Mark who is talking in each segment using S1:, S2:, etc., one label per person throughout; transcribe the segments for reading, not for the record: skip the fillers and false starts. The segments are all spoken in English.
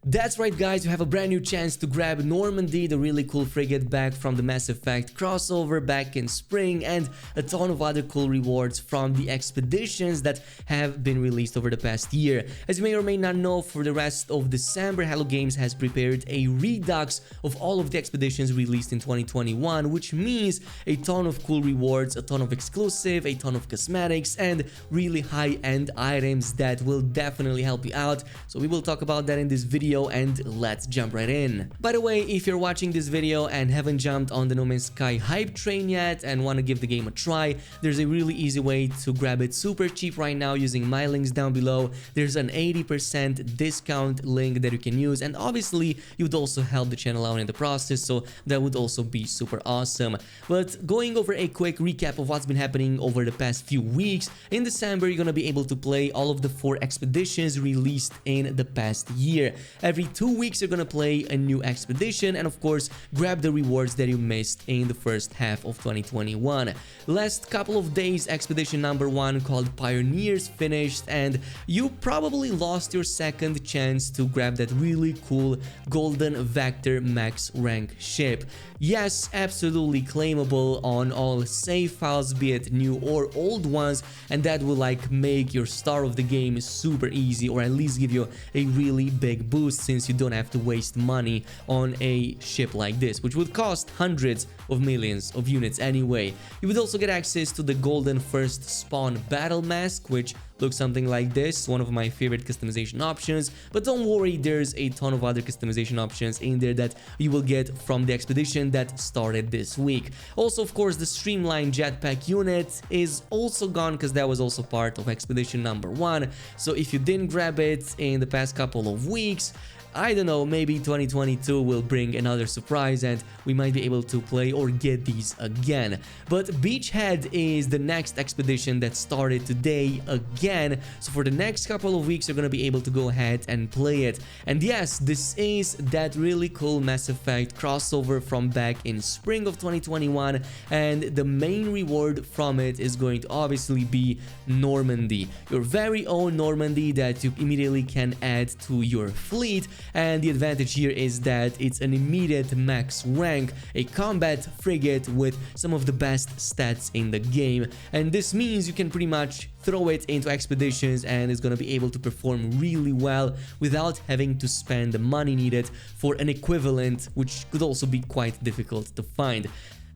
S1: That's right guys, you have a brand new chance to grab Normandy, the really cool frigate back from the Mass Effect crossover back in spring, and a ton of other cool rewards from the expeditions that have been released over the past year. As you may or may not know, for the rest of December, Hello Games has prepared a redux of all of the expeditions released in 2021, which means a ton of cool rewards, a ton of exclusive, a ton of cosmetics, and really high-end items that will definitely help you out. So we will talk about that in this video, and let's jump right in. By the way, if you're watching this video and haven't jumped on the No Man's Sky hype train yet and want to give the game a try, there's a really easy way to grab it super cheap right now using my links down below. There's an 80% discount link that you can use, and obviously you would also help the channel out in the process, so that would also be super awesome. But going over a quick recap of what's been happening over the past few weeks, in December you're gonna be able to play all of the 4 expeditions released in the past year. Every 2 weeks you're gonna play a new expedition and of course grab the rewards that you missed in the first half of 2021. Last couple of days, expedition number 1 called Pioneers finished, and you probably lost your second chance to grab that really cool Golden Vector max rank ship. Yes, absolutely claimable on all save files, be it new or old ones, and that will like make your start of the game super easy, or at least give you a really big boost, since you don't have to waste money on a ship like this, which would cost hundreds of millions of units anyway. You would also get access to the Golden First Spawn Battle Mask, which looks something like this, one of my favorite customization options. But don't worry, there's a ton of other customization options in there that you will get from the expedition that started this week. Also, of course, the streamlined jetpack unit is also gone because that was also part of expedition number 1. So if you didn't grab it in the past couple of weeks, I don't know, maybe 2022 will bring another surprise and we might be able to play or get these again. But Beachhead is the next expedition that started today again. So for the next couple of weeks, you're gonna be able to go ahead and play it. And yes, this is that really cool Mass Effect crossover from back in spring of 2021. And the main reward from it is going to obviously be Normandy, your very own Normandy that you immediately can add to your fleet. And the advantage here is that it's an immediate max rank, a combat frigate with some of the best stats in the game. And this means you can pretty much throw it into expeditions and it's gonna be able to perform really well without having to spend the money needed for an equivalent, which could also be quite difficult to find.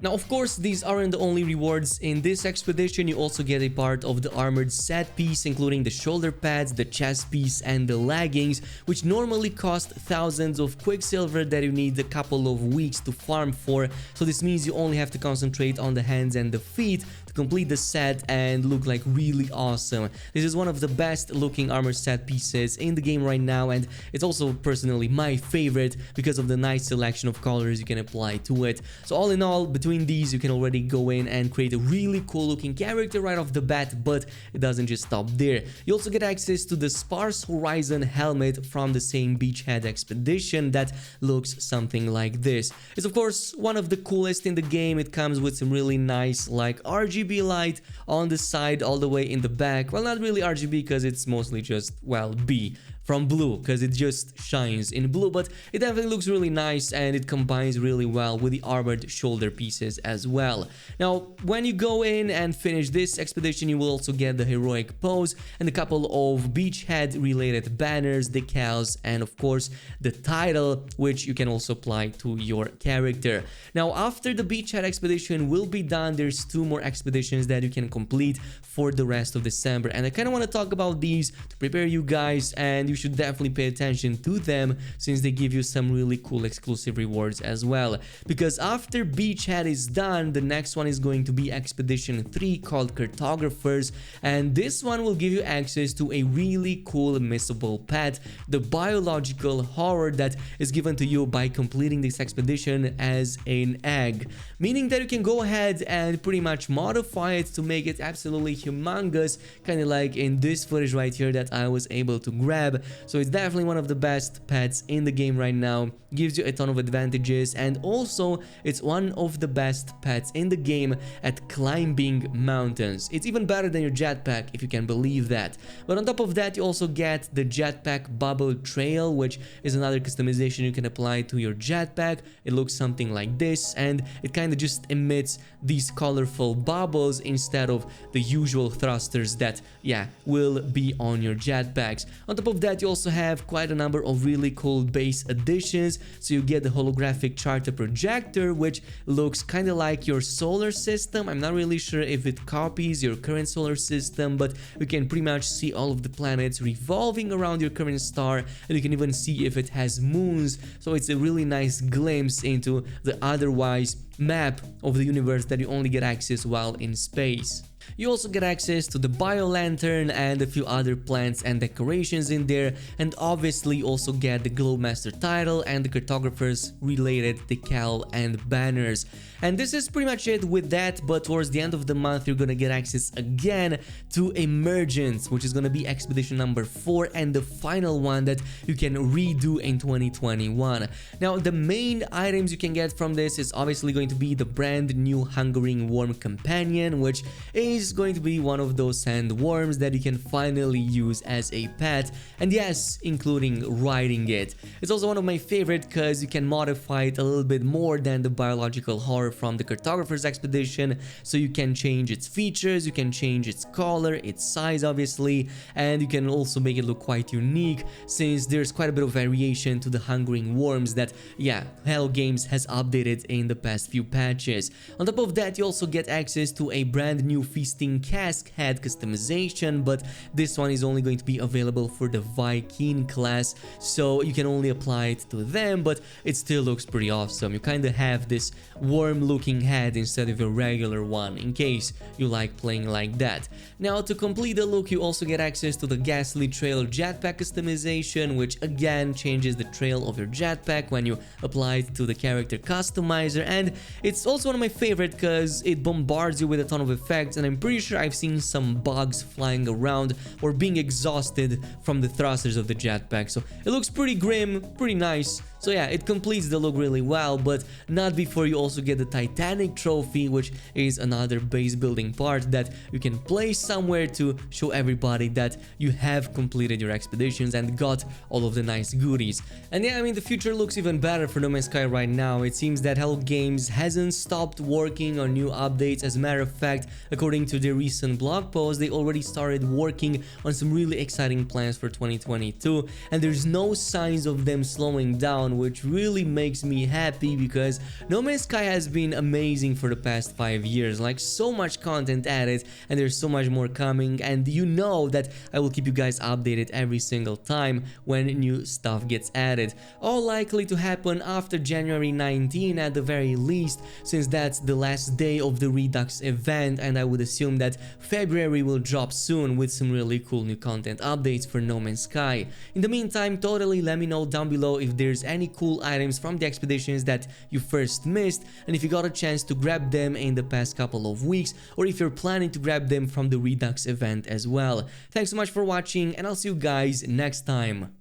S1: Now, of course, these aren't the only rewards in this expedition. You also get a part of the armored set piece, including the shoulder pads, the chest piece, and the leggings, which normally cost thousands of quicksilver that you need a couple of weeks to farm for. So this means you only have to concentrate on the hands and the feet to complete the set and look like really awesome. This is one of the best looking armor set pieces in the game right now, and it's also personally my favorite because of the nice selection of colors you can apply to it. So all in all, between these you can already go in and create a really cool looking character right off the bat, but it doesn't just stop there. You also get access to the Sparse Horizon helmet from the same Beachhead expedition that looks something like this. It's of course one of the coolest in the game. It comes with some really nice like RGB light on the side all the way in the back. Well, not really RGB because it's mostly just, well, B from blue, because it just shines in blue, but it definitely looks really nice and it combines really well with the armored shoulder pieces as well. Now, when you go in and finish this expedition, you will also get the heroic pose and a couple of Beachhead related banners, decals, and of course the title, which you can also apply to your character. Now, after the Beachhead expedition will be done, there's 2 more expeditions that you can complete for the rest of December, and I kind of want to talk about these to prepare you guys, and you should definitely pay attention to them since they give you some really cool exclusive rewards as well. Because after Beachhead is done, the next one is going to be Expedition 3 called Cartographers, and this one will give you access to a really cool missable pet, the biological horror that is given to you by completing this expedition as an egg, meaning that you can go ahead and pretty much modify it to make it absolutely humongous, kind of like in this footage right here that I was able to grab. So it's definitely one of the best pets in the game right now, gives you a ton of advantages, and also it's one of the best pets in the game at climbing mountains. It's even better than your jetpack, if you can believe that. But on top of that, you also get the jetpack bubble trail, which is another customization you can apply to your jetpack. It looks something like this, and it kind of just emits these colorful bubbles instead of the usual thrusters that, yeah, will be on your jetpacks. On top of that, you also have quite a number of really cool base additions. So you get the holographic charter projector, which looks kind of like your solar system. I'm not really sure if it copies your current solar system, but you can pretty much see all of the planets revolving around your current star, and you can even see if it has moons. So it's a really nice glimpse into the otherwise map of the universe that you only get access while in space. You also get access to the bio lantern and a few other plants and decorations in there, and obviously also get the Glowmaster title and the cartographer's related decal and banners. And this is pretty much it with that, but towards the end of the month you're gonna get access again to Emergence, which is gonna be expedition number 4 and the final one that you can redo in 2021. Now the main items you can get from this is obviously going to be the brand new Hungering Worm Companion, which is going to be one of those sandworms that you can finally use as a pet, and yes, including riding it. It's also one of my favorite because you can modify it a little bit more than the biological horror from the cartographer's expedition. So you can change its features, you can change its color, its size obviously, and you can also make it look quite unique, since there's quite a bit of variation to the Hungering Worms that, yeah, Hello Games has updated in the past few patches. On top of that, you also get access to a brand new Feasting Cask head customization, but this one is only going to be available for the Viking class, so you can only apply it to them, but it still looks pretty awesome. You kind of have this worm looking head instead of a regular one, in case you like playing like that. Now to complete the look, you also get access to the Ghastly Trail jetpack customization, which again changes the trail of your jetpack when you apply it to the character customizer, and it's also one of my favorite because it bombards you with a ton of effects, and I'm pretty sure I've seen some bugs flying around or being exhausted from the thrusters of the jetpack. So it looks pretty grim, pretty nice. So yeah, it completes the look really well, but not before you also get the Titanic trophy, which is another base building part that you can place somewhere to show everybody that you have completed your expeditions and got all of the nice goodies. And yeah, I mean, the future looks even better for No Man's Sky right now. It seems that Hello Games hasn't stopped working on new updates. As a matter of fact, according to their recent blog post, they already started working on some really exciting plans for 2022, and there's no signs of them slowing down, which really makes me happy because No Man's Sky has been amazing for the past 5 years. Like, so much content added, and there's so much more coming, and you know that I will keep you guys updated every single time when new stuff gets added. All likely to happen after January 19 at the very least, since that's the last day of the Redux event, and I would assume that February will drop soon with some really cool new content updates for No Man's Sky. In the meantime, totally let me know down below if there's any cool items from the expeditions that you first missed, and if you got a chance to grab them in the past couple of weeks, or if you're planning to grab them from the Redux event as well. Thanks so much for watching, and I'll see you guys next time.